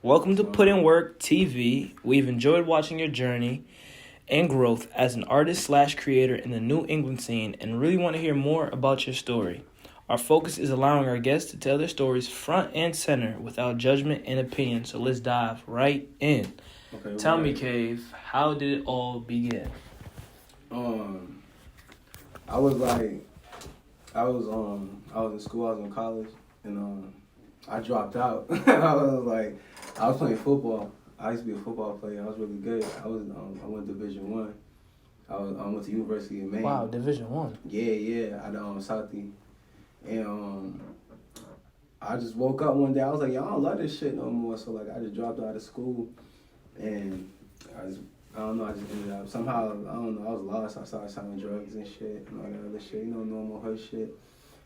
Welcome to PUTINWORKTV. We've enjoyed watching your journey and growth as an artist/creator in the New England scene and really want to hear more about your story. Our focus is allowing our guests to tell their stories front and center without judgment and opinion. So let's dive right in. Okay, Tell me, CAEV, how did it all begin? I was in school, I was in college, and I dropped out. I was playing football. I used to be a football player. I was really good. I went Division I. I went to University of Maine. Wow, Division I. Yeah, at Southie. And I just woke up one day. I was like, yo, I don't love this shit no more. So I just dropped out of school, and I just ended up somehow. I was lost. I started selling drugs and shit and all that other shit. Normal hood shit.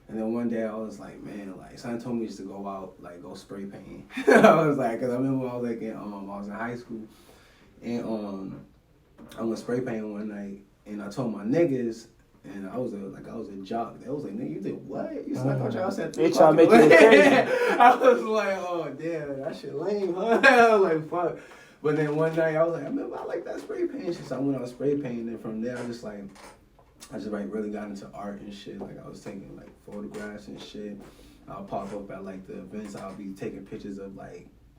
And then one day I was like, man, someone told me just to go out, go spray painting. I was like, cause I remember I was in high school, and I went spray painting one night, and I told my niggas, and I was a jock. They was like, nigga, you did what? You snuck out your house at 3 They try to make you look crazy. I was like, oh damn, that shit lame, huh? I was like, fuck. But then one night I was like, I remember I like that spray painting shit. So I went out spray painting, and from there I just really got into art and shit. I was taking photographs and shit. I'll pop up at the events. I'll be taking pictures of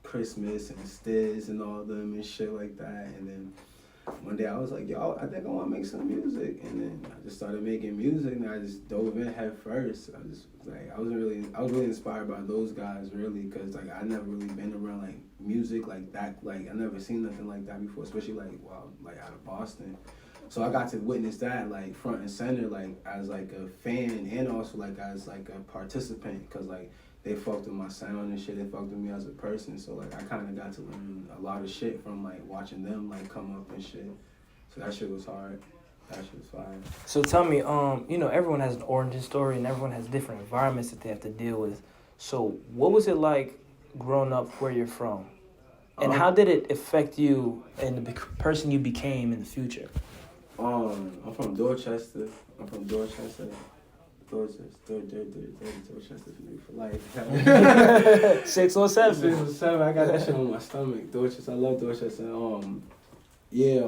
Christmas and Stiz and all them and shit like that. And then one day I was like, yo, I think I want to make some music. And then I just started making music, and I just dove in head first. I was really inspired by those guys, really, because I never really been around music like that. I never seen nothing like that before, especially out of Boston. So I got to witness that front and center, as a fan, and also as a participant, because they fucked with my sound and shit. They fucked with me as a person. So I kind of got to learn a lot of shit from watching them come up and shit. So that shit was hard. That shit was fire. So tell me, everyone has an origin story and everyone has different environments that they have to deal with. So what was it like growing up where you're from? And how did it affect you and the person you became in the future? I'm from Dorchester. Dorchester for life. 607. 607. I got that shit on my stomach. Dorchester. I love Dorchester. It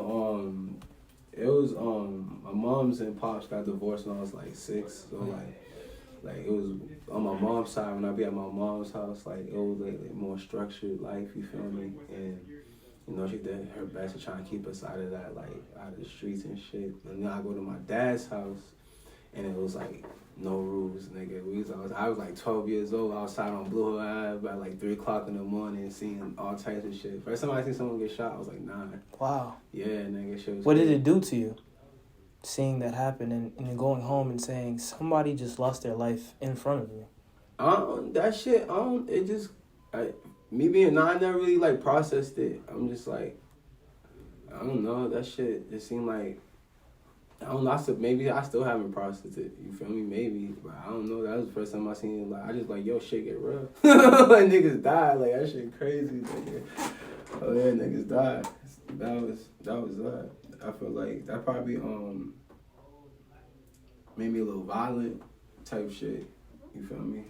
was my mom's and pops got divorced when I was 6. So it was on my mom's side. When I be at my mom's house, it was more structured life. You feel me? And she did her best to try and keep us out of that, out of the streets and shit. And then I go to my dad's house, and it was no rules, nigga. I was 12 years old, outside on Blue Hill Ave at 3 o'clock in the morning, seeing all types of shit. First time I seen someone get shot, I was 9. Wow. Yeah, nigga, shit was What crazy. did it do to you, seeing that happen and then going home and saying somebody just lost their life in front of you? That shit, it just, me being 9, I never really processed it. I'm just I don't know, that shit, it seemed I don't know, maybe I still haven't processed it, you feel me, maybe, but I don't know, that was the first time I seen it, I just yo, shit get real. Niggas died, that shit crazy, nigga. Oh yeah, niggas died. That was that. I feel that probably, made me a little violent type shit, you feel me?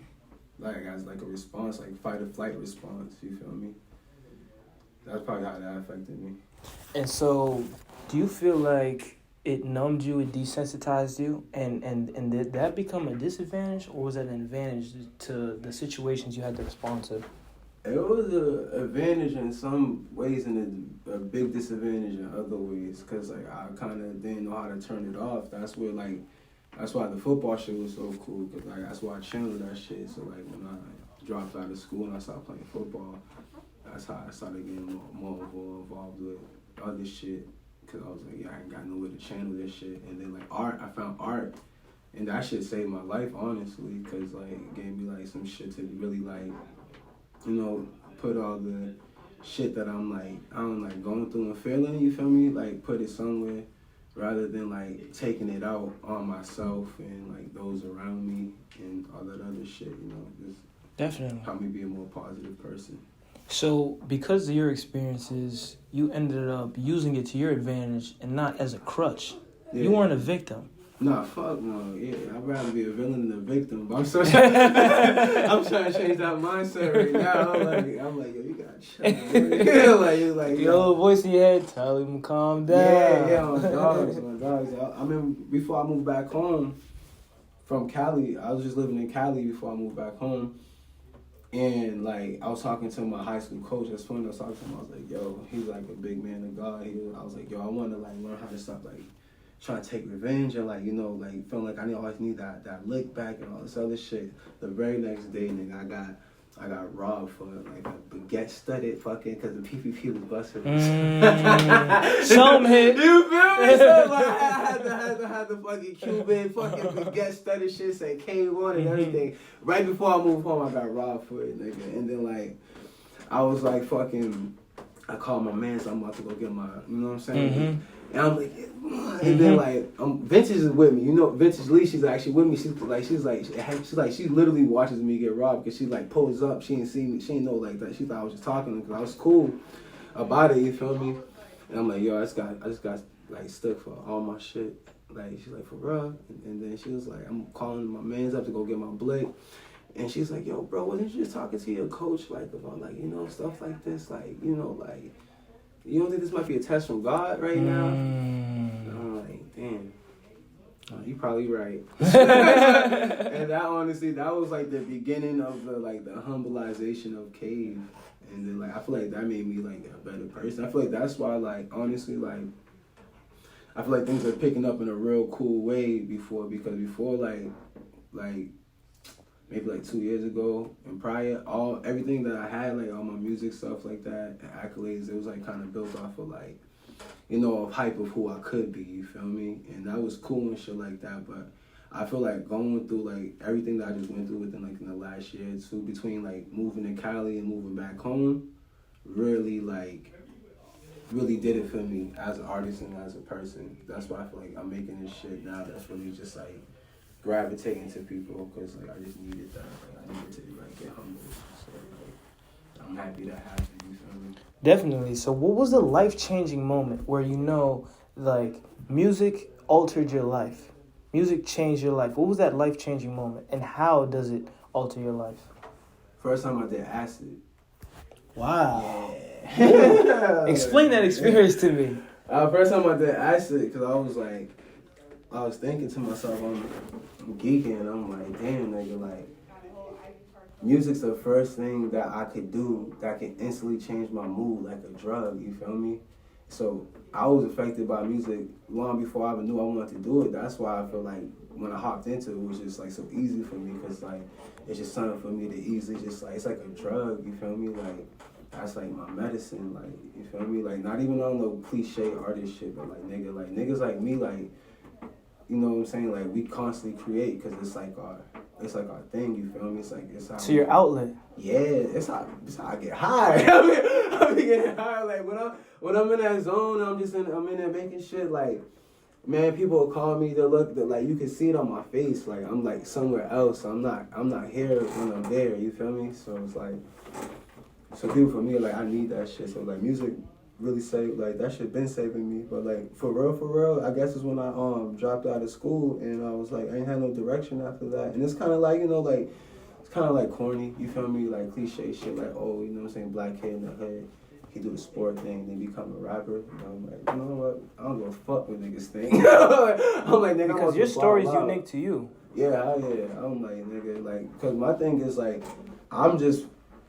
As a response, fight or flight response, you feel me? That's probably how that affected me. And so, do you feel like it numbed you, it desensitized you, and did that become a disadvantage, or was that an advantage to the situations you had to respond to? It was an advantage in some ways and a big disadvantage in other ways, because I kind of didn't know how to turn it off. That's why the football shit was so cool, because that's why I channeled that shit. So when I dropped out of school and I started playing football, that's how I started getting more involved with other shit, because I was I ain't got nowhere to channel this shit. And then art, I found art, and that shit saved my life, honestly, because it gave me some shit to really put all the shit that I'm going through and feeling, you feel me, put it somewhere, rather than taking it out on myself and those around me and all that other shit, just Definitely help me be a more positive person. So because of your experiences, you ended up using it to your advantage and not as a crutch. Yeah. You weren't a victim. Nah, fuck no. Yeah, I'd rather be a villain than a victim. But I'm so I'm trying to change that mindset right now. I'm like, yo, you gotta chill. like, Your little voice in your head, tell him calm down. Yeah, on dogs. I mean, before I moved back home from Cali, I was just living in Cali before I moved back home. And like, I was talking to my high school coach. That's funny. I was talking to him. I was like, yo, he's like a big man of God. I was like, yo, I want to like learn how to stop like trying to take revenge and like, you know, like feeling like I always need that lick back and all this other shit. The very next day, nigga, I got robbed for like a baguette studded fucking because the PPP was busted. Some hit. You feel me? So like, I had the fucking Cuban fucking baguette studded shit say K1 and everything. Right before I moved home, I got robbed for it, nigga. And then like, I was like fucking, I called my man, so I'm about to go get my, you know what I'm saying? And I'm like, and then like, Vintage is with me. You know, Vintage Lee, she's actually with me. She literally watches me get robbed because she like pulls up. She didn't see me. She didn't know like that. She thought I was just talking because I was cool about it. You feel me? And I'm like, yo, I just got like stuck for all my shit. Like she's like, for real? And then she was like, I'm calling my mans up to go get my blick. And she's like, yo, bro, wasn't you just talking to your coach like about like, you know, stuff like this, like, you know, like. You don't think this might be a test from God right now? I'm like, damn. You probably right. And that honestly, that was like the beginning of the humbleization of CAEV. And then like I feel like that made me like a better person. I feel like that's why like honestly like I feel like things are picking up in a real cool way because before like maybe like 2 years ago and prior, everything that I had, like all my music stuff like that, and accolades, it was like kind of built off of like, you know, a hype of who I could be, you feel me? And that was cool and shit like that, but I feel like going through like everything that I just went through within like in the last year or two, between like moving to Cali and moving back home, really did it for me as an artist and as a person. That's why I feel like I'm making this shit now that's really just like gravitating to people because like I just needed that. Like, I needed to like get humble. So like, I'm happy that happened. You feel me? Definitely. So what was the life-changing moment where you know like music altered your life? Music changed your life. What was that life-changing moment and how does it alter your life? First time I did acid. Wow. Yeah. Explain that experience to me. First time I did acid because I was thinking to myself, I'm geeking, and I'm like, damn, nigga, like, music's the first thing that I could do that can instantly change my mood like a drug, you feel me? So I was affected by music long before I even knew I wanted to do it. That's why I feel like when I hopped into it, it was just like so easy for me because like, it's just something for me to easily just like, it's like a drug, you feel me? Like, that's like my medicine, like, you feel me? Like, not even on no cliche artist shit, but like, niggas like me, like, you know what I'm saying? Like we constantly create because it's like our thing. You feel me? It's how. To your outlet. Yeah, it's how I get high. I be getting high. Like when I'm in that zone, I'm in there making shit. Like man, people will call me. Like you can see it on my face. Like I'm like somewhere else. I'm not here when I'm there. You feel me? So it's like people for me like I need that shit. So like music really saved, like that shit been saving me, but like for real, I guess it's when I dropped out of school and I was like I ain't had no direction after that, and it's kind of like, you know, like it's kind of like corny, you feel me, like cliche shit like, oh, you know what I'm saying, black kid in the hood, he do the sport thing, then become a rapper. You know, I'm like, you know what, I don't give a fuck what niggas think. I'm like, nigga, because your story is unique to you. Yeah, I'm like, nigga, like, because my thing is like,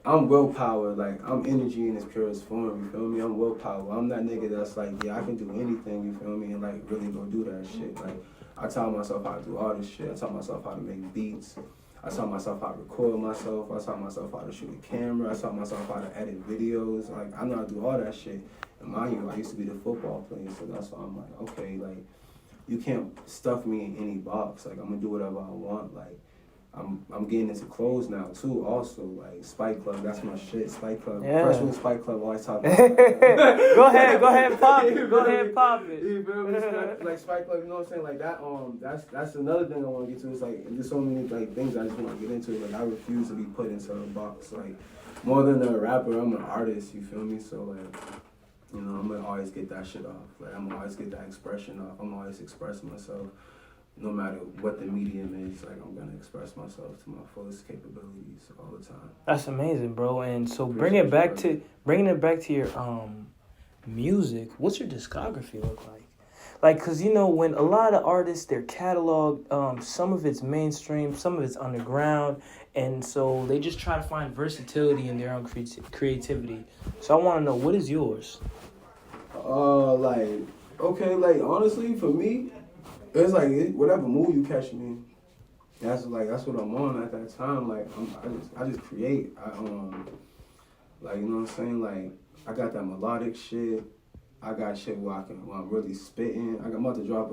I'm willpower, like, I'm energy in its purest form, you feel me? I'm willpower. I'm that nigga that's like, yeah, I can do anything, you feel me? And, like, really go do that shit. Like, I taught myself how to do all this shit. I taught myself how to make beats. I taught myself how to record myself. I taught myself how to shoot a camera. I taught myself how to edit videos. Like, I know how to do all that shit. And mind you, I used to be the football player, so that's why I'm like, okay, like, you can't stuff me in any box. Like, I'm gonna do whatever I want. Like, I'm getting into clothes now too. Also, like Spike Club, that's my shit. Spike Club, yeah. Freshman Spike Club. Always talk about. Go ahead, pop it. You feel me? Like Spike Club, you know what I'm saying? Like that. That's another thing I want to get to. It's like there's so many like things I just want to get into. Like I refuse to be put into a box. Like more than a rapper, I'm an artist. You feel me? So like, you know, I'm gonna always get that shit off. Like I'm gonna always get that expression off. I'm always expressing myself. no matter what the medium is, like I'm gonna express myself to my fullest capabilities all the time. That's amazing, bro. And so Appreciate bringing it back to your music. What's your discography look like? Like, cause you know when a lot of artists, their catalog, some of it's mainstream, some of it's underground, and so they just try to find versatility in their own creativity. So I want to know, what is yours? Like, okay, like honestly, for me, it's like whatever mood you catch me. That's what I'm on at that time. Like I just create. Like you know what I'm saying. Like I got that melodic shit. I got shit where I'm really spitting. I'm about to drop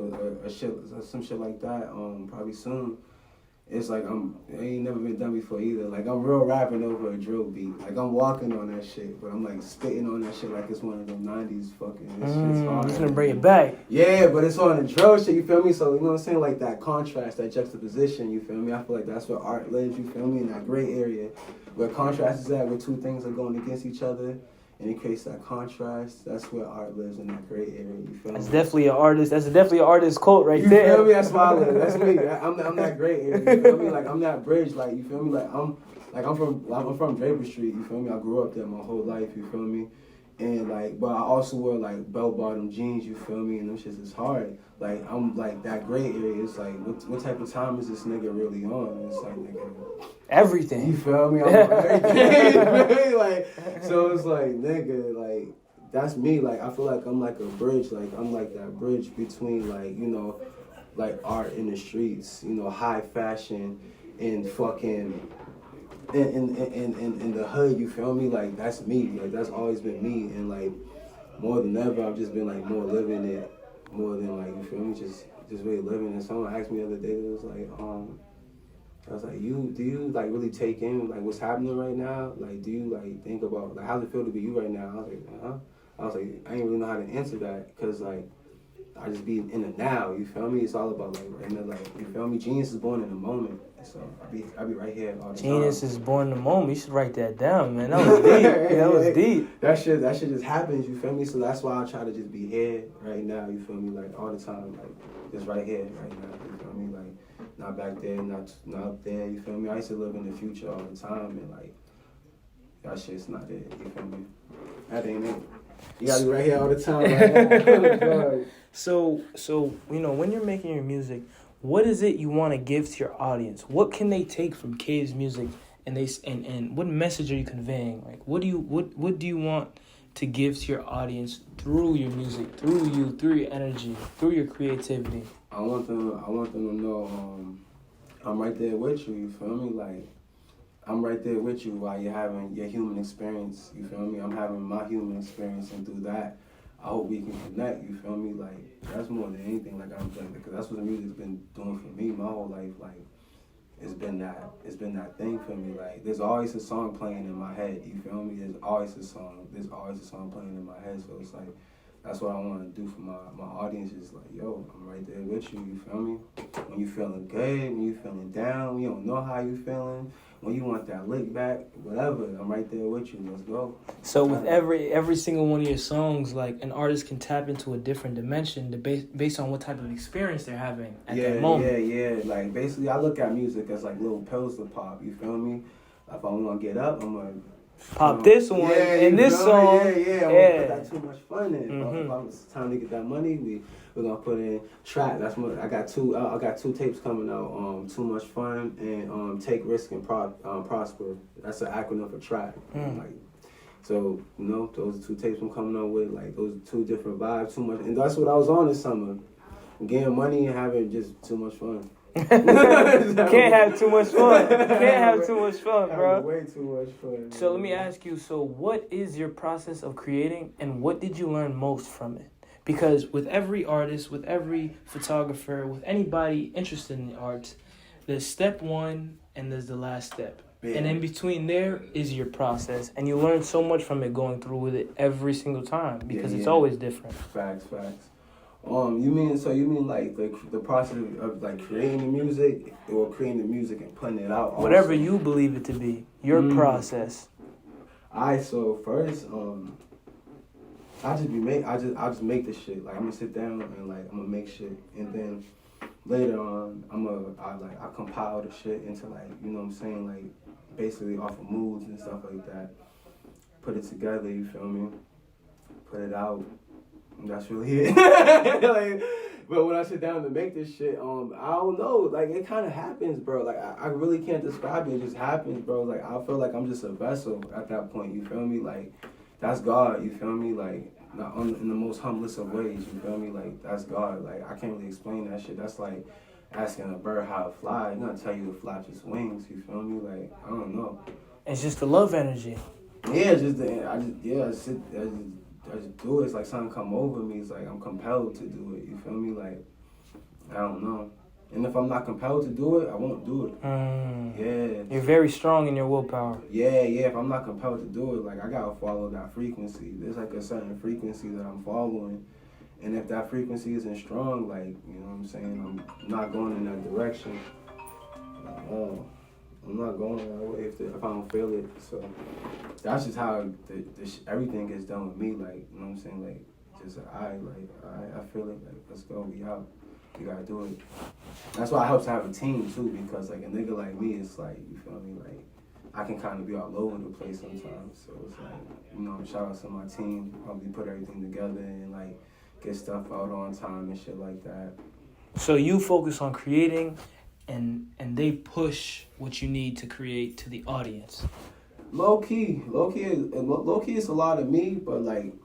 some shit like that. Probably soon. It's like it ain't never been done before either. Like I'm real rapping over a drill beat. Like I'm walking on that shit, but I'm like spitting on that shit like it's one of them 90s fucking. This shit's hard. It's gonna bring it back. Yeah, but it's on the drill shit. You feel me? So you know what I'm saying? Like that contrast, that juxtaposition. You feel me? I feel like that's where art lives. You feel me? In that gray area, where contrast is at, where two things are going against each other. And it creates that contrast. That's where art lives, in that gray area. You feel me? That's definitely an artist. That's definitely an artist quote right you there. You feel me? That's why I live. That's me. I'm that gray area. You feel me? Like I'm that bridge. Like you feel me? Like I'm from Draper Street. You feel me? I grew up there my whole life. You feel me? And like, but I also wear like bell bottom jeans. You feel me? And them shits is hard. Like I'm like that gray area. It's like what type of time is this nigga really on? It's like nigga. Everything. You feel me? I'm everything. Like, so it's like, nigga, like, that's me. Like, I feel like I'm like a bridge. Like, I'm like that bridge between, like, you know, like art in the streets, you know, high fashion and fucking in the hood, you feel me? Like, that's me. Like, that's always been me. And, like, more than ever, I've just been, like, more living it, more than, like, you feel me? Just really living it. Someone asked me the other day, it was like, I was like, do you like really take in like what's happening right now? Like, do you like think about like how's it feel to be you right now? I was like, huh? I was like, I ain't really know how to answer that because like I just be in the now. You feel me? It's all about like right now. Like you feel me? Genius is born in the moment. So I be right here all the time. Genius is born in the moment. You should write that down, man. That was deep. That was deep. That shit just happens. You feel me? So that's why I try to just be here right now. You feel me? Like all the time. Like just right here right now. You feel me? Like. Not back there, not up there, you feel me? I used to live in the future all the time, and like, that shit's not it, you feel me? That ain't it. You gotta be right here all the time, right now. So, you know, when you're making your music, what is it you want to give to your audience? What can they take from CAEV's music, and what message are you conveying? Like, what do you want to give to your audience through your music, through your energy, through your creativity? I want them to know I'm right there with you, you feel me? Like, I'm right there with you while you're having your human experience, you feel me? I'm having my human experience, and through that, I hope we can connect, you feel me? Like, that's more than anything, like, I'm playing, because that's what the music's been doing for me my whole life, like, it's been that thing for me, like, there's always a song playing in my head, you feel me? There's always a song playing in my head, so it's like, that's what I want to do for my audience is like, yo, I'm right there with you, you feel me? When you feeling good, when you feeling down, when you don't know how you feeling, when you want that lick back, whatever, I'm right there with you, let's go. So with every single one of your songs, like an artist can tap into a different dimension based on what type of experience they're having at that moment. Yeah, like basically I look at music as like little pills to pop, you feel me? If I want to get up, I'm going to pop this one and this song. I'm gonna put that too much fun in. If it's time to get that money, we're gonna put in trap. That's what I got two tapes coming out. Too Much Fun and Take Risk and Prosper. That's an acronym for trap. Like, so you know, those are two tapes I'm coming out with. Like those are two different vibes. Too much, and that's what I was on this summer. Getting money and having just too much fun. Can't have too much fun. Can't have too much fun, bro. Way too much fun. So let me ask you, so what is your process of creating and what did you learn most from it? Because with every artist, with every photographer, with anybody interested in the arts, there's step one and there's the last step. Yeah. And in between there is your process. And you learn so much from it going through with it every single time because it's always different. Facts. You mean like the process of like creating the music or creating the music and putting it out? Whatever you believe it to be, your process. So first, I just make this shit. Like I'm gonna sit down and like I'm gonna make shit, and then later on, I compile the shit into like, you know what I'm saying, like basically off of moods and stuff like that. Put it together, you feel me? Put it out. And that's really it. Like, but when I sit down to make this shit, I don't know. Like, it kind of happens, bro. Like, I really can't describe it. It just happens, bro. Like, I feel like I'm just a vessel at that point. You feel me? Like, that's God. You feel me? Like, in the most humblest of ways. You feel me? Like, that's God. Like, I can't really explain that shit. That's like asking a bird how to fly. It's gonna tell you to flap its wings. You feel me? Like, I don't know. It's just the love energy. Yeah, I just do it. It's like something come over me. It's like I'm compelled to do it. You feel me? Like, I don't know. And if I'm not compelled to do it, I won't do it. Yeah. You're very strong in your willpower. Yeah. If I'm not compelled to do it, like, I gotta follow that frequency. There's like a certain frequency that I'm following. And if that frequency isn't strong, like, you know what I'm saying, I'm not going in that direction. I'm not going that way if I don't feel it. So that's just how everything gets done with me. Like, you know what I'm saying? Like, just I feel it. Like, let's go. We out. We gotta do it. That's why it helps to have a team too, because like a nigga like me, it's like, you feel me? Like, I can kind of be all over the place sometimes. So it's like, you know, shout out to my team. Probably put everything together and like get stuff out on time and shit like that. So you focus on creating, and they push what you need to create to the audience. Low key is a lot of me, but like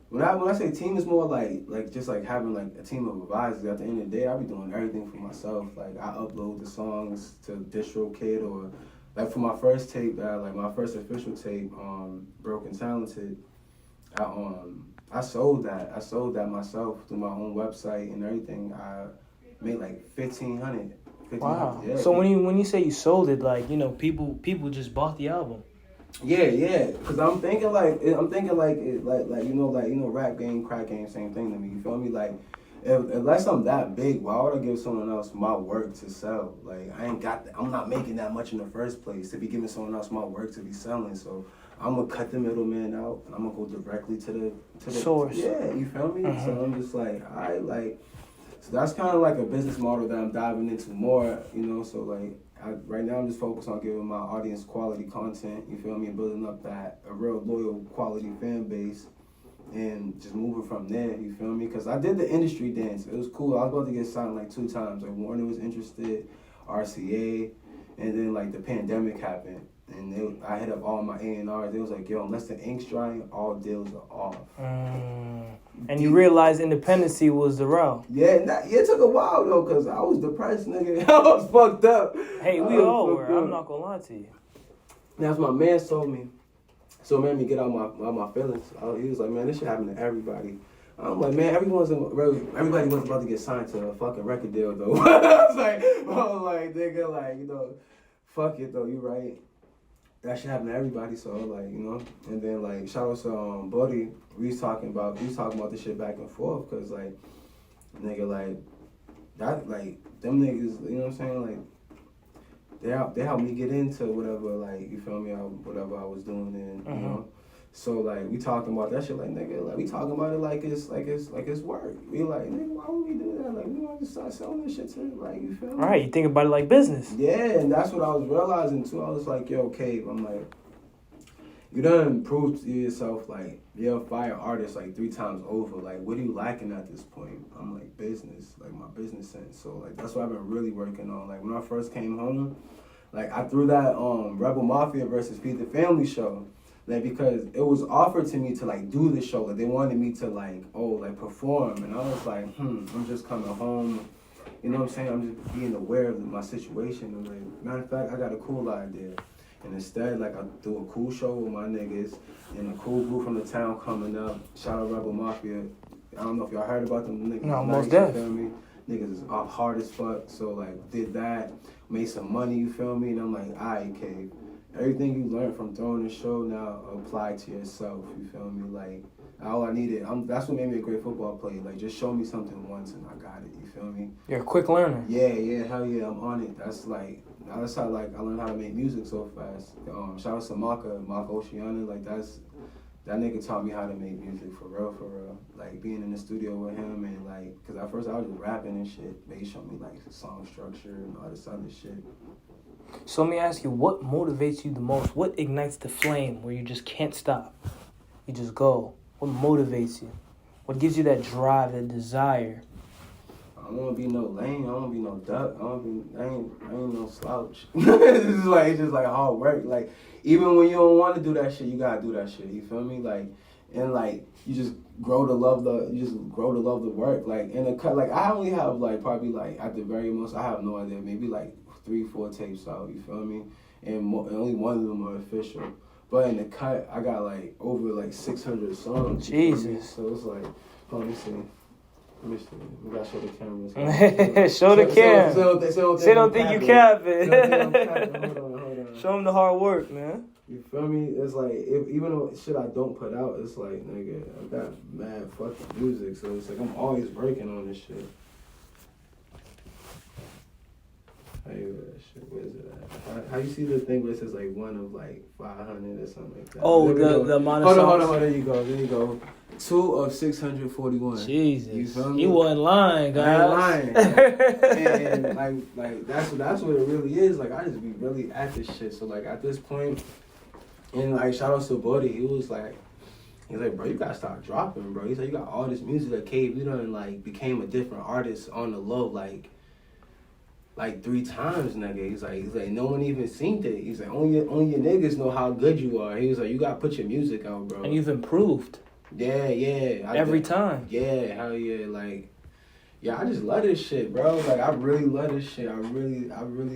when I say team, it's more like just like having like a team of advisors. At the end of the day, I be doing everything for myself. Like, I upload the songs to DistroKid, or like for my first tape, like my first official tape, Broken Talented, I sold that. I sold that myself through my own website and everything. I made like $1,500. Wow. Yeah. So when you say you sold it, like, you know, people just bought the album. Yeah. Cause I'm thinking like you know, rap game, crack game, same thing to me. You feel me? Like, unless I'm that big, why would I give someone else my work to sell? Like, I'm not making that much in the first place to be giving someone else my work to be selling. So I'm gonna cut the middleman out and I'm gonna go directly to the source. Yeah, you feel me? Mm-hmm. So I'm just like, so that's kind of like a business model that I'm diving into more, you know. So like, right now I'm just focused on giving my audience quality content, you feel me, and building up a real loyal quality fan base, and just moving from there, you feel me? Because I did the industry dance. It was cool. I was about to get signed like 2 times. Like, Warner was interested, RCA, and then like the pandemic happened. And I hit up all my A&Rs. They was like, yo, unless the ink's drying, all deals are off. And you realized independency was the route. Yeah, it took a while, though, because I was depressed, nigga. I was fucked up. Hey, we all were. I'm not going to lie to you. That's what my man told me. So it made me get out my feelings. He was like, man, this shit happened to everybody. I'm like, man, everybody was about to get signed to a fucking record deal, though. I was like, nigga, like, you know, fuck it, though, you right. That shit happened to everybody, so like, you know. And then like, shout out to Buddy. We was talking about this shit back and forth, cause like, nigga, like that, like them niggas, you know what I'm saying? Like, they helped me get into whatever, like, you feel me? Whatever I was doing, and you know. So like, we talking about that shit, like, nigga, like we talking about it like it's work. We like, nigga, why would we do that? Like, we want to start selling this shit to, like, you feel me? Right, you think about it like business. Yeah, and that's what I was realizing too. I was like, yo, CAEV, I'm like, you done proved to yourself, like, you're a fire artist like 3 times over. Like, what are you lacking at this point? I'm like, business, like my business sense. So like, that's what I've been really working on. Like, when I first came home, like, I threw that Rebel Mafia versus Feed the Family show. Like, because it was offered to me to like do the show. Like, they wanted me to like perform, and I was like, I'm just coming home. You know what I'm saying? I'm just being aware of my situation. And like, matter of fact, I got a cool idea. And instead, like, I do a cool show with my niggas and a cool group from the town coming up. Shout out Rebel Mafia. I don't know if y'all heard about them niggas. No, most definitely. You feel me? Niggas is hard as fuck. So like, did that, made some money. You feel me? And I'm like, alright, CAEV. Everything you learned from throwing the show now apply to yourself. You feel me? Like, all I needed, that's what made me a great football player. Like, just show me something once and I got it. You feel me? You're a quick learner. Yeah, hell yeah, I'm on it. That's how like I learned how to make music so fast. Shout out to Maka Oceana. Like, that's that nigga taught me how to make music for real, for real. Like being in the studio with him and like, cause at first I was just rapping and shit, but he showed me like song structure and all this other shit. So let me ask you, what motivates you the most? What ignites the flame where you just can't stop? You just go. What motivates you? What gives you that drive, that desire? I don't want to be no lame. I don't want to be no duck. I ain't no slouch. It's just like hard work. Like even when you don't want to do that shit, you gotta do that shit. You feel me? Like and like you just grow to love the work. Like in the cut, like I only have like probably like at the very most, I have no idea, maybe like 3-4 tapes out. You feel me? And only one of them are official. But in the cut, I got like over like 600 songs. Jesus. So it's like, let me see. We gotta show the cameras. Show the cam. Say don't think you capping. Hold on. Show them the hard work, man. You feel me? It's like, even though shit I don't put out, it's like, nigga, I got mad fucking music, so it's like I'm always working on this shit. Where is it at? How you see the thing where it says like 1 of like 500 or something like that? Oh, the amount of songs. Hold on. There you go. 2 of 641. Jesus, you feel me? You wasn't lying, guys. I ain't lying. and like that's what it really is. Like I just be really at this shit. So like at this point, and like shout out to Buddy, he's like, bro, you gotta start dropping, bro. He's like, you got all this music that CAEV, you done like became a different artist on the low, like 3 times, nigga. He's like, no one even seen it. He's like, only your niggas know how good you are. He was like, you gotta put your music out, bro. And you've improved. Yeah. Every time. Yeah, hell yeah. Like, yeah, I just love this shit, bro. Like, I really love this shit. I really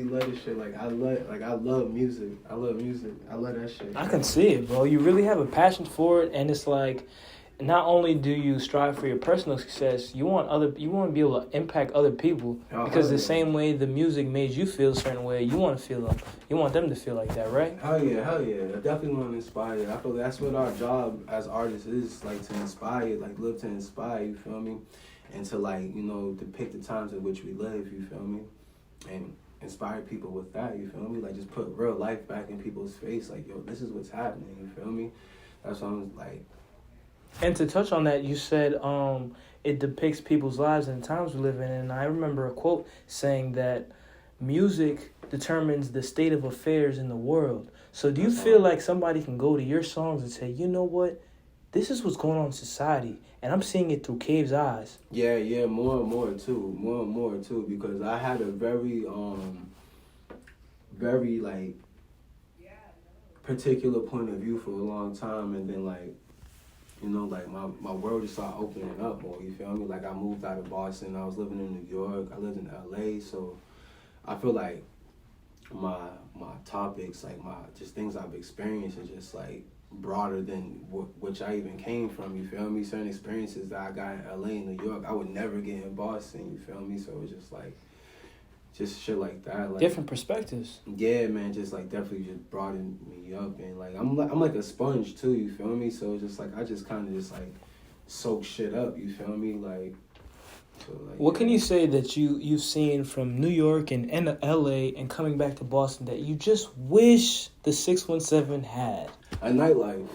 love this shit. Like, I love music. I love music. I love that shit. I can see it, bro. You really have a passion for it, and it's like, not only do you strive for your personal success, you want to be able to impact other people, because the same way the music made you feel a certain way, you want them to feel like that, right? Hell yeah. I definitely want to inspire. I feel that's what our job as artists is, like to inspire, like live to inspire, you feel me? And to like, depict the times in which we live, you feel me? And inspire people with that, you feel me? Like just put real life back in people's face, like, yo, this is what's happening, you feel me? That's what I'm like. And to touch on that, you said it depicts people's lives and the times we live in. And I remember a quote saying that music determines the state of affairs in the world. So do you feel like somebody can go to your songs and say, you know what, this is what's going on in society, and I'm seeing it through CAEV's eyes? Yeah, more and more too, because I had a very like particular point of view for a long time, and then like, like my world just started opening up more, you feel me? Like I moved out of Boston, I was living in New York, I lived in LA, so I feel like my topics, like my just things I've experienced are just like broader than which I even came from, you feel me? Certain experiences that I got in LA and New York, I would never get in Boston, you feel me? So it's just like, just shit like that, like different perspectives. Yeah, man, just like definitely just broadened me up, and like I'm like a sponge too, you feel me? So it's just like I just kind of just like soak shit up, you feel me? Like, so like. What can you say that you've seen from New York and LA and coming back to Boston that you just wish the 617 had? A nightlife.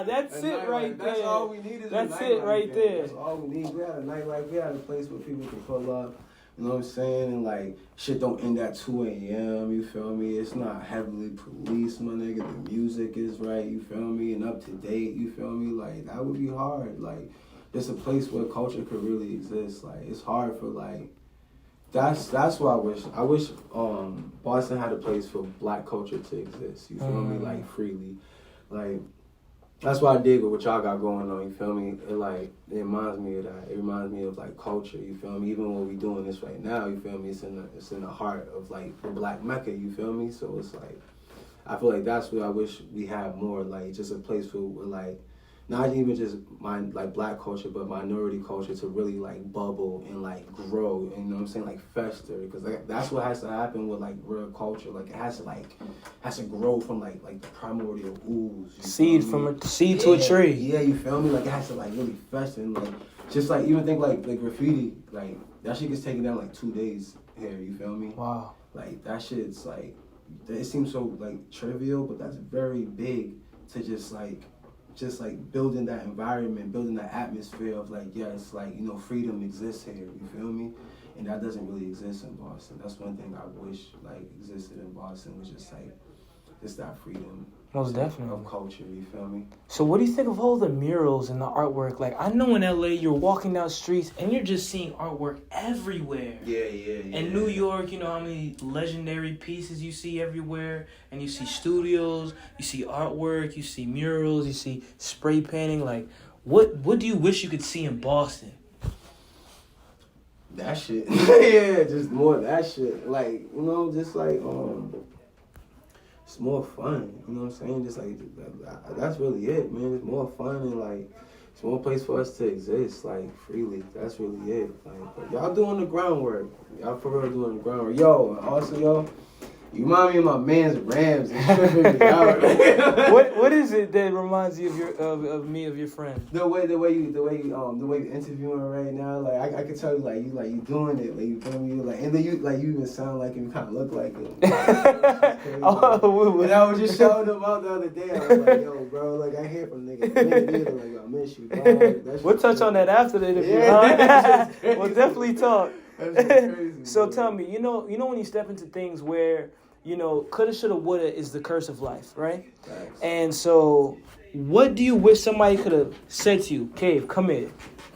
That's it right there. That's all we need. That's it right there. That's all we need. We had a nightlife. We had a place where people can pull up. You know what I'm saying? And like, shit don't end at 2 a.m., you feel me? It's not heavily policed, my nigga. The music is right, you feel me? And up to date, you feel me? Like, that would be hard. Like, it's a place where culture could really exist. Like, it's hard for like, that's what I wish. I wish Boston had a place for black culture to exist, you feel me? Like, freely. Like, that's why I dig with what y'all got going on, you feel me? It reminds me of that. It reminds me of like culture, you feel me? Even when we doing this right now, you feel me? It's in the heart of like the Black Mecca, you feel me? So it's like, I feel like that's what I wish we had more, like just a place where like, not even just like black culture, but minority culture to really like bubble and like grow, you know what I'm saying, like fester, because like, that's what has to happen with like real culture. Like it has to grow from like the primordial ooze. Seed to a tree. Yeah, you feel me? Like it has to like really fester, and like just like even think like graffiti, like that shit gets taken down like 2 days here. You feel me? Wow. Like that shit's like, it seems so like trivial, but that's very big. to just like building that environment, building that atmosphere of like, yes, like, you know, freedom exists here, you feel me? And that doesn't really exist in Boston. That's one thing I wish like existed in Boston, was just like, just that freedom. Most definitely. Of culture, you feel me? So what do you think of all the murals and the artwork? Like, I know in LA you're walking down streets and you're just seeing artwork everywhere. Yeah. In New York, you know how many legendary pieces you see everywhere, and you see studios, you see artwork, you see murals, you see spray painting. Like, what do you wish you could see in Boston? That shit. Yeah, just more of that shit. Like, you know, just like, it's more fun, you know what I'm saying? Just like, that's really it, man. It's more fun, and like, it's more place for us to exist, like, freely. That's really it. Like, but y'all doing the groundwork. Y'all for real doing the groundwork. Yo, and also, yo, you remind me of my man's Rams and tripping me out. What is it that reminds you of me, of your friend? The way you interviewing right now, like I can tell you you doing it, like, you feel me, like, and then you even sound like him, kind of look like him. And I was just shouting him out the other day. I was like, yo, bro, like, I hear from niggas, like, I miss you, bro. We'll touch on that after the interview. Yeah, huh? We'll definitely talk. That's crazy. So bro. tell me, you know when you step into things where, you know, coulda, shoulda, woulda is the curse of life, right? Thanks. And so, what do you wish somebody could have said to you? CAEV, come here.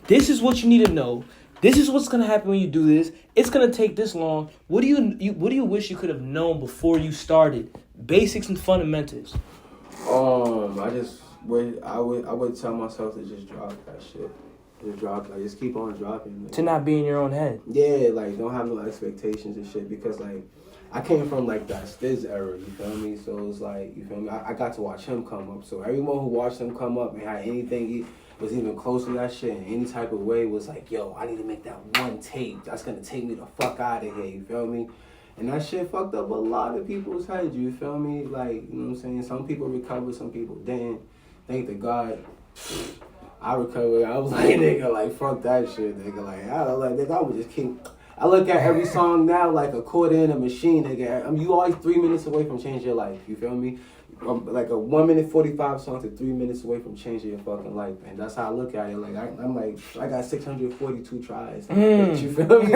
This is what you need to know. This is what's gonna happen when you do this. It's gonna take this long. What do you wish you could have known before you started? Basics and fundamentals. I would tell myself to just drop that shit. Just keep on dropping. Like, To not be in your own head. yeah, like, don't have no expectations and shit, because like, I came from like that Stiz era, you feel me? So it's like, you feel me? I got to watch him come up. So everyone who watched him come up and had anything was even close to that shit in any type of way was like, yo, I need to make that one tape. That's gonna take me the fuck out of here, you feel me? And that shit fucked up a lot of people's heads, you feel me? Like, you know what I'm saying? Some people recovered, some people didn't. Thank the God, I recovered. I was like, nigga, like, fuck that shit, nigga. Like, I would just keep. I look at every song now like a quarter in a machine, nigga. I mean, you always 3 minutes away from changing your life. You feel me? Like a 1 minute 45 song to 3 minutes away from changing your fucking life, and that's how I look at it. Like, I'm like, I got 642 tries. You feel me?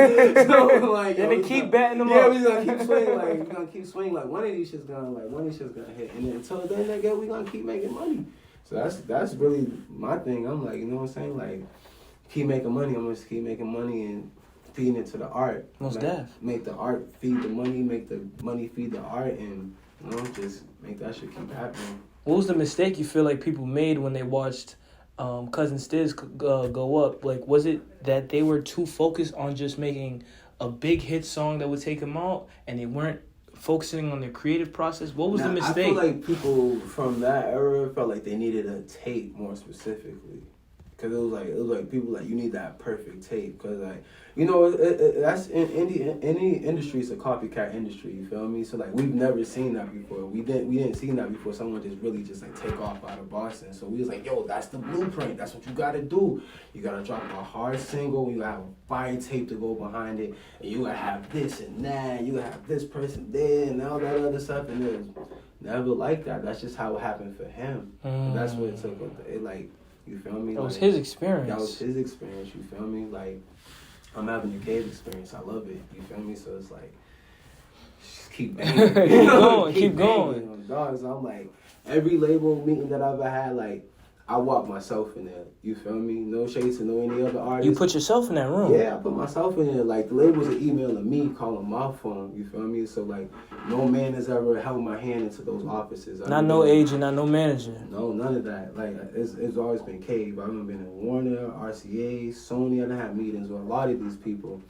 So like, And they keep batting them yeah, up. we gonna keep swinging. Like, we gonna keep swinging. Like, one of these shit's gonna hit, and then until then, nigga, we gonna keep making money. So that's really my thing. I'm like, you know what I'm saying? Like, keep making money. I'm gonna just keep making money and feeding into the art. Most like, def. Make the art feed the money, make the money feed the art, and, you know, just make that shit keep happening. What was the mistake you feel like people made when they watched Cousin Stiz go up? Like, was it that they were too focused on just making a big hit song that would take them out, and they weren't focusing on their creative process? What was the mistake? I feel like people from that era felt like they needed a tape more specifically. Because it was like people like, you need that perfect tape. Because, like, you know, that's in any industry, it's a copycat industry, you feel me? So like, we've never seen that before. We didn't see that before. Someone just really just like take off out of Boston. So we was like, yo, that's the blueprint. That's what you gotta do. You gotta drop a hard single. You gotta have a fire tape to go behind it. And you gotta have this and that. You gotta have this person there and all that other stuff. And it was never like that. That's just how it happened for him. And that's what it took. It like, you feel me? That was like, his experience. That was his experience, you feel me? Like, I'm having the CAEV experience. I love it, you feel me? So it's like, just keep banging. keep going. Dog, so I'm like, every label meeting that I've ever had, like, I walk myself in there, you feel me? No shade to no any other artist. You put yourself in that room. Yeah, I put myself in there. Like, the labels are emailing me, calling my phone, you feel me? So, like, no man has ever held my hand into those offices. Not no agent, not no manager. No, none of that. Like, it's always been CAEV. I've been in Warner, RCA, Sony. I done had meetings with a lot of these people.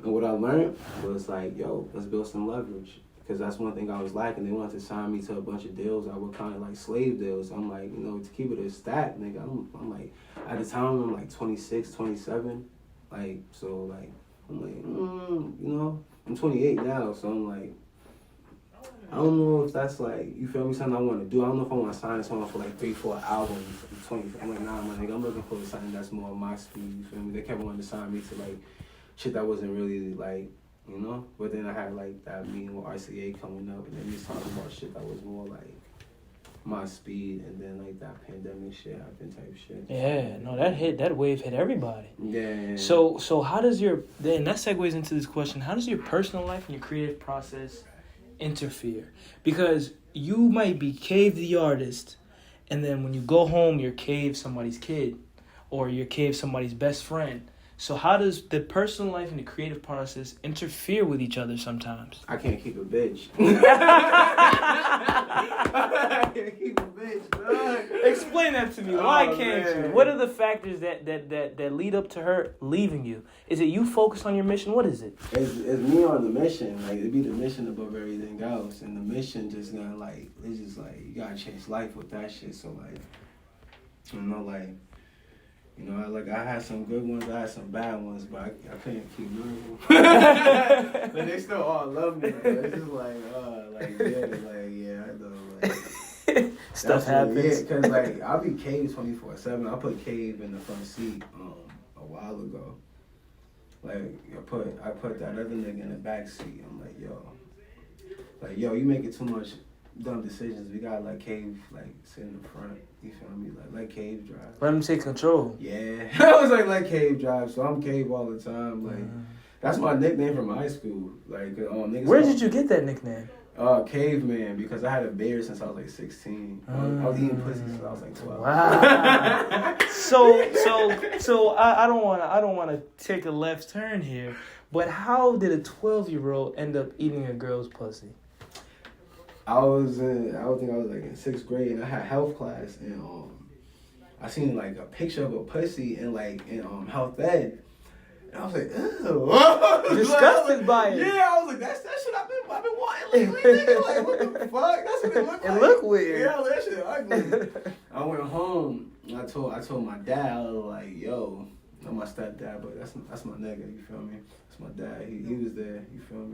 And what I learned was like, yo, let's build some leverage. Because that's one thing I was lacking. They wanted to sign me to a bunch of deals that were kind of like slave deals. I'm like, you know, to keep it a stat, nigga, I'm like, at the time, I'm like 26, 27. Like, so, like, I'm like, you know, I'm 28 now, so I'm like, I don't know if that's like, you feel me, something I want to do. I don't know if I want to sign someone for like 3-4 albums. I'm like, nah, my nigga, I'm looking for something that's more my speed, you feel me? They kept wanting to sign me to like shit that wasn't really like, you know? But then I had like that meeting with RCA coming up, and then we was talking about shit that was more like my speed, and then like that pandemic shit happened type shit. Yeah, no, that wave hit everybody. Yeah. So how does then that segues into this question, how does your personal life and your creative process interfere? Because you might be CAEV the artist, and then when you go home, you're CAEV somebody's kid, or you're CAEV somebody's best friend. So how does the personal life and the creative process interfere with each other sometimes? I can't keep a bitch. I can't keep a bitch, dog. Explain that to me. Why can't man. you? What are the factors that lead up to her leaving you? Is it you focused on your mission? What is it? It's me on the mission. Like, it'd be the mission above everything else. And the mission just gonna, like, it's just like, you gotta change life with that shit. So, like, I had some good ones, I had some bad ones, but I couldn't keep none of them. But they still all love me. But it's just like, yeah, I know. Like, Stuff happens. Yeah, because, like, I'll be CAEV 24/7. I put CAEV in the front seat a while ago. Like, I put that other nigga in the back seat. I'm like, yo, you making too much dumb decisions. We gotta let CAEV, like, sit in the front. You feel me? Like, let CAEV drive. Let him take control. Yeah. I was like, let CAEV drive. So I'm CAEV all the time. Like, that's my nickname from high school. Like, niggas. Where did you get that nickname? Caveman, because I had a beard since I was like 16. I was eating pussy since I was like 12. Wow. so I don't wanna take a left turn here, but how did a 12-year-old end up eating a girl's pussy? I think I was like in 6th grade, and I had health class, and I seen like a picture of a pussy in health ed. And I was like, ew. Disgusted by it. Yeah, I was like, that's that shit I've been wanting lately, nigga. Like, what the fuck? That's what it looked like. It looked weird. Yeah, that shit ugly. I went home, and I told my dad, I was like, yo, not my stepdad, but that's my nigga, you feel me? That's my dad. He was there, you feel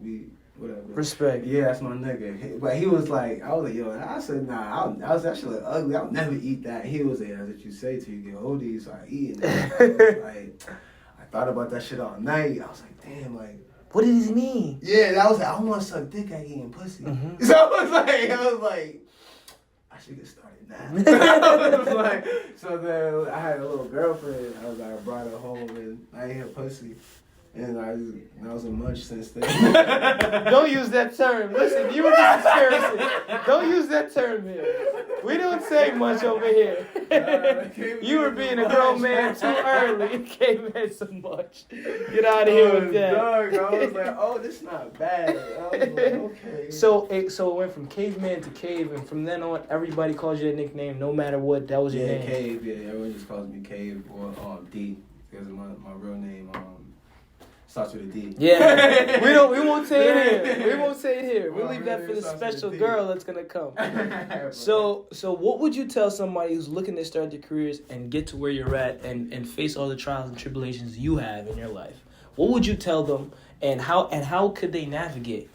me? Whatever. Respect. Yeah, that's my nigga. But he was like, I was like, yo, and I said, nah, I was actually ugly. I'll never eat that. He was like, that's what you say till you get older. So I eat it. I thought about that shit all night. I was like, damn, like, what did he mean? yeah, I was like, I want to suck dick at eating pussy. Mm-hmm. So I was like, I should get started now. So then I had a little girlfriend. I was like, I brought her home and I ate her pussy. And I wasn't much since then. Don't use that term. Listen, you were just experiencing. Don't use that term here. We don't say much over here. You were being a grown man too early. Came in so much. Get out of here with that. Dog, I was like, oh, this not bad. I was like, okay. So it went from caveman to CAEV, and from then on, everybody calls you that nickname, no matter what. That was your name. CAEV. Yeah, everyone just calls me CAEV or D because my real name starts with a D. Yeah, we won't say it here. We won't say it here. We'll Well, leave that for the really special D. girl that's gonna come. So what would you tell somebody who's looking to start their careers and get to where you're at and face all the trials and tribulations you have in your life? What would you tell them, and how could they navigate?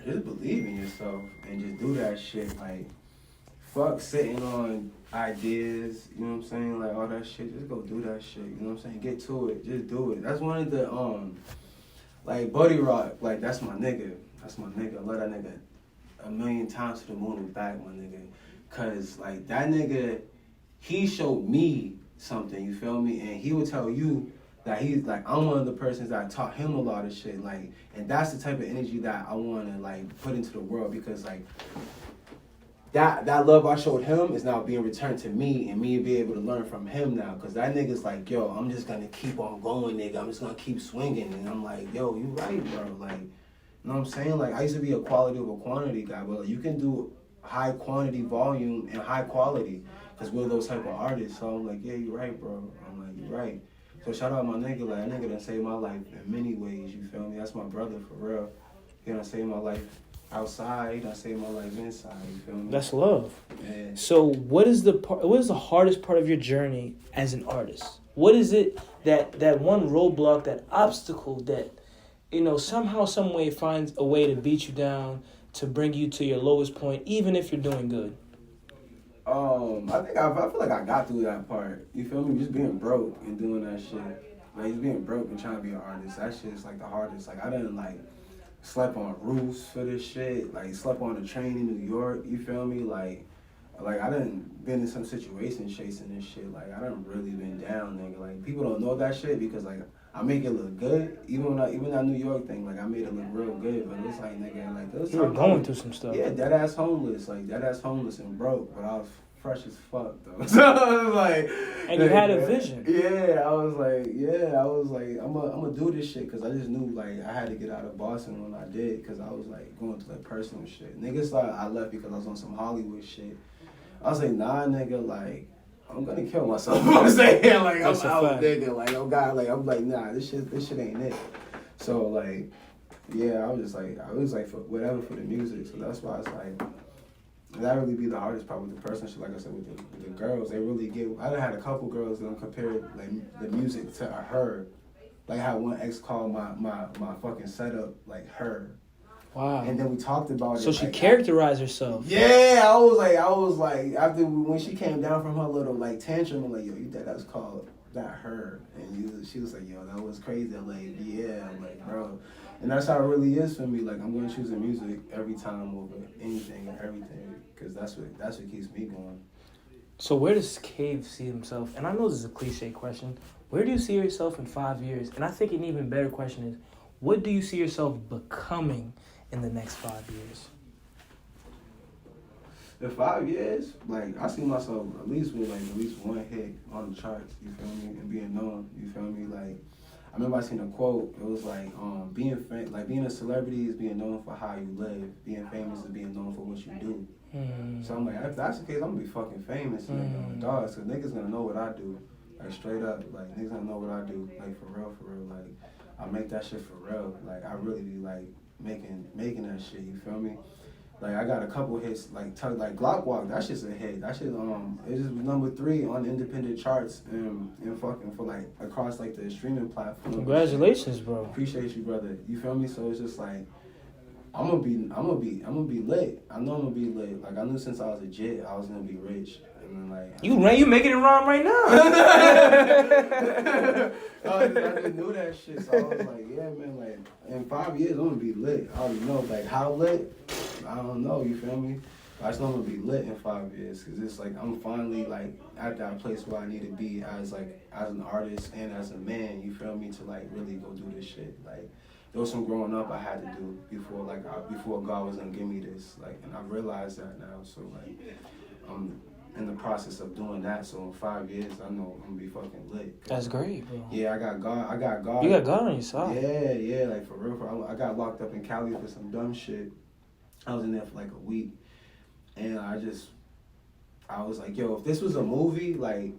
Just believe in yourself and just do that shit. Like, fuck sitting on ideas, you know what I'm saying? Like, all that shit, just go do that shit, you know what I'm saying? Get to it, just do it. That's one of the, like, Buddy Rock, like, that's my nigga. That's my nigga. I love that nigga 1,000,000 times to the moon and back, my nigga. Cause, like, that nigga, he showed me something, you feel me? And he would tell you that he's, like, I'm one of the persons that taught him a lot of shit, like, and that's the type of energy that I want to, like, put into the world because, like, that love I showed him is now being returned to me, and me be able to learn from him now. Because that nigga's like, yo, I'm just going to keep on going, nigga. I'm just going to keep swinging. And I'm like, yo, you right, bro. Like, you know what I'm saying? Like, I used to be a quality over quantity guy, but like, you can do high quantity volume and high quality because we're those type of artists. So I'm like, yeah, you right, bro. I'm like, you right. So shout out my nigga. Like, that nigga done saved my life in many ways, you feel me? That's my brother, for real. He done saved my life outside, he done saved my life inside, you feel me? That's love. Yeah. So what is the hardest part of your journey as an artist? What is it that one roadblock, that obstacle that, you know, somehow, some way finds a way to beat you down, to bring you to your lowest point, even if you're doing good? I feel like I got through that part. You feel me? Just being broke and doing that shit. Like, just being broke and trying to be an artist. That shit's like the hardest. Like, I slept on roofs for this shit. Like, slept on a train in New York. You feel me? Like I done been in some situations chasing this shit. Like, I done really been down, nigga. Like, people don't know that shit because, like, I make it look good. Even that New York thing, like, I made it look real good. But it's like, nigga, like, those You were going through some stuff. Yeah, dead ass homeless. Like, dead ass homeless and broke. But I was fresh as fuck, though. So I was like... And you had a vision. Yeah, I was like, I'm gonna do this shit because I just knew, like, I had to get out of Boston when I did because I was, like, going through, like, personal shit. Niggas thought I left because I was on some Hollywood shit. I was like, nah, nigga, like, I'm gonna kill myself. I'm saying, like, That's I'm out, nigga. Like, oh God, like, I'm like, nah, this shit ain't it. So, like, yeah, I was like, for whatever for the music. So that's why it's like, that really be the hardest part with the personal shit. Like I said, with the girls, they really get. I done had a couple girls that compared like the music to her. Like how one ex called my fucking setup like her. Wow. And then we talked about it. So she like, characterized herself. Yeah, I was like, after when she came down from her little like tantrum, I'm like, yo, you think that's called that her? And she was like, yo, that was crazy. I'm like, yeah, I'm like, bro. And that's how it really is for me. Like, I'm gonna choose the music every time over anything and everything, because that's what keeps me going. So where does CAEV see himself? And I know this is a cliche question. Where do you see yourself in 5 years? And I think an even better question is, what do you see yourself becoming in the next 5 years? In 5 years, like, I see myself at least with like at least one hit on the charts, you feel me, and being known, you feel me. Like, I remember I seen a quote. It was like, being a celebrity is being known for how you live. Being famous is being known for what you do. So I'm like, if that's the case, I'm gonna be fucking famous, dogs. Cause niggas gonna know what I do, like straight up. Like, niggas gonna know what I do, like for real. Like, I make that shit for real. Like, I really be like making that shit. You feel me? Like, I got a couple hits, like Glock Walk. That shit's a hit. That shit, it just was number 3 on the independent charts and fucking for like across like the streaming platform. Congratulations, bro. Appreciate you, brother. You feel me? So it's just like, I'm gonna be lit. I know I'm gonna be lit. Like, I knew since I was a jit, I was gonna be rich. And then, like, You making it rhyme right now. I just knew that shit. So I was like, yeah, man. Like, in 5 years, I'm gonna be lit. I already know. Like, how lit? I don't know. You feel me? I just know I'm gonna be lit in 5 years, because it's like I'm finally like at that place where I need to be as an artist and as a man. You feel me? To like really go do this shit. Like, there was some growing up I had to do before God was gonna give me this. Like, and I realized that now. So like, I'm in the process of doing that. So in 5 years, I know I'm gonna be fucking lit. That's great, bro. Yeah, I got God. You got God on your side. Yeah, like for real. I got locked up in Cali for some dumb shit. I was in there for like a week, and I was like, yo, if this was a movie, like,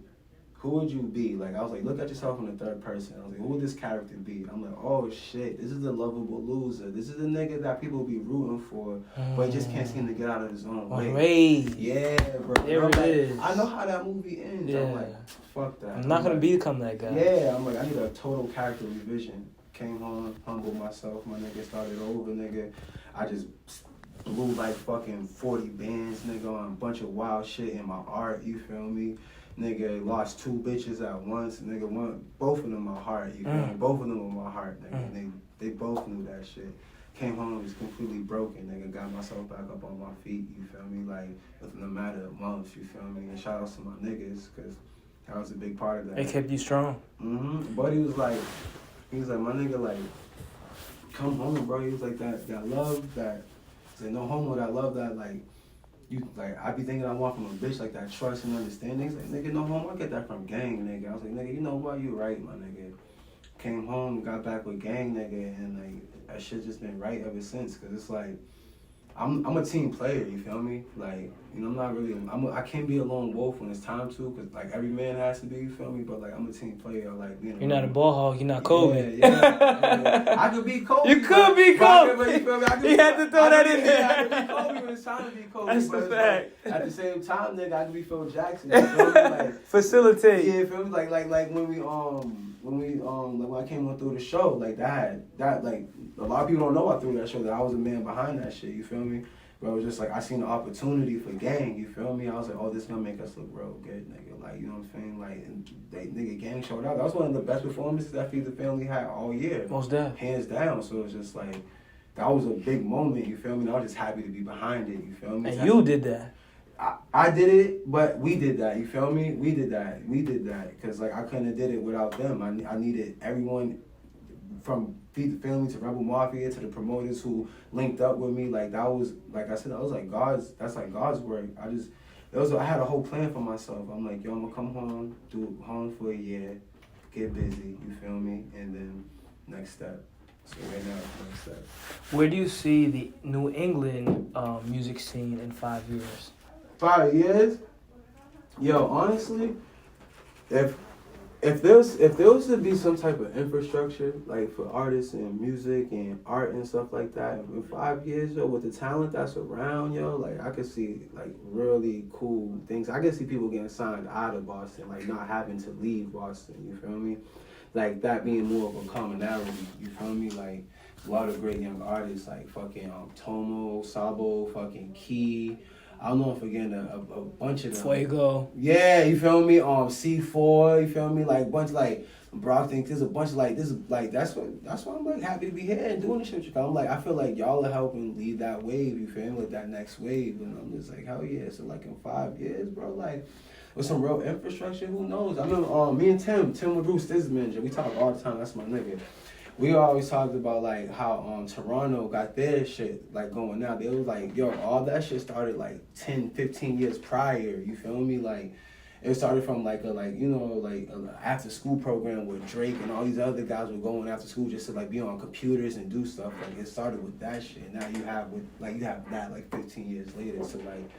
who would you be? Like, I was like, look at yourself in the third person. I was like, who would this character be? I'm like, oh shit, this is the lovable loser. This is the nigga that people will be rooting for, but he just can't seem to get out of his own way. Yeah, bro. There it is. I know how that movie ends. Yeah. I'm like, fuck that. I'm not gonna become that guy. Yeah, I'm like, I need a total character revision. Came home, humbled myself, my nigga, started over, nigga. I just blew like fucking 40 bands, nigga, on a bunch of wild shit in my art, you feel me? Nigga, lost 2 bitches at once, nigga, both of them my heart, you feel me? Both of them were my heart, nigga. They both knew that shit. Came home, was completely broken, nigga, got myself back up on my feet, you feel me? Like, within a matter of months, you feel me? And shout outs to my niggas, because that was a big part of that. They kept you strong. But he was like, my nigga, like, come home, bro. He was like, that love, that, say no homo, that love, that, like, you, like, I be thinking I want from a bitch, like, that trust and understanding. He's like, nigga, no homo, I get that from gang, nigga. I was like, nigga, you know what, you right, my nigga. Came home, got back with gang, nigga, and, like, that shit just been right ever since, because it's like, I'm a team player, you feel me? Like, you know, I'm not really, I can't be a lone wolf when it's time to, because, like, every man has to be, you feel me? But, like, I'm a team player, like, you know. You're not a ball hog, you're not Kobe. Yeah. I could be Kobe. You could be Kobe. You feel me? You had to throw that in there. I could be Kobe when it's time to be Kobe. That's the fact. Like, at the same time, nigga, I could be Phil Jackson, you feel me? Like, facilitate. Yeah, you feel me? Like when I came on through the show, like that like a lot of people don't know I threw that show, that I was the man behind that shit, you feel me? But it was just like, I seen the opportunity for gang, you feel me? I was like, oh, this gonna make us look real good, nigga. Like, you know what I'm saying? Like, and nigga, gang showed out. That was one of the best performances that Feed the Family had all year. Most definitely. Hands down. So it was just like, that was a big moment, you feel me? And I was just happy to be behind it, you feel me? And you did that. I did it, but we did that, you feel me? We did that, because, like, I couldn't have did it without them. I needed everyone from Feed the Family to Rebel Mafia to the promoters who linked up with me. Like, that was, like I said, that was like God's work. I had a whole plan for myself. I'm like, yo, I'm gonna come home, do home for a year, get busy, you feel me? And then next step. So right now, next step. Where do you see the New England music scene in 5 years? 5 years? Yo, honestly, if there was to be some type of infrastructure, like for artists and music and art and stuff like that, in 5 years, yo, with the talent that's around, yo, like, I could see, like, really cool things. I could see people getting signed out of Boston, like, not having to leave Boston, you feel me? Like, that being more of a commonality, you feel me? Like, a lot of great young artists, like fucking Tomo, Sabo, fucking Key. I don't know if I'm forgetting a bunch of them. Fuego. Yeah, you feel me? C4, you feel me? Like, bunch, like, Brockton, there's a bunch of, like, that's why I'm, like, happy to be here and doing this shit with you. I'm like, I feel like y'all are helping lead that wave, you feel me? Like, that next wave. And I'm just like, hell yeah. So, like, in 5 years, bro, like, with some real infrastructure, who knows? I remember me and Tim LaRousse, this manager, we talk all the time, that's my nigga. We always talked about, like, how Toronto got their shit, like, going out. They was like, yo, all that shit started, like, 10, 15 years prior, you feel me? Like, it started from, like, a after-school program where Drake and all these other guys were going after school just to, like, be on computers and do stuff. Like, it started with that shit. Now you have that, like, 15 years later. So, like,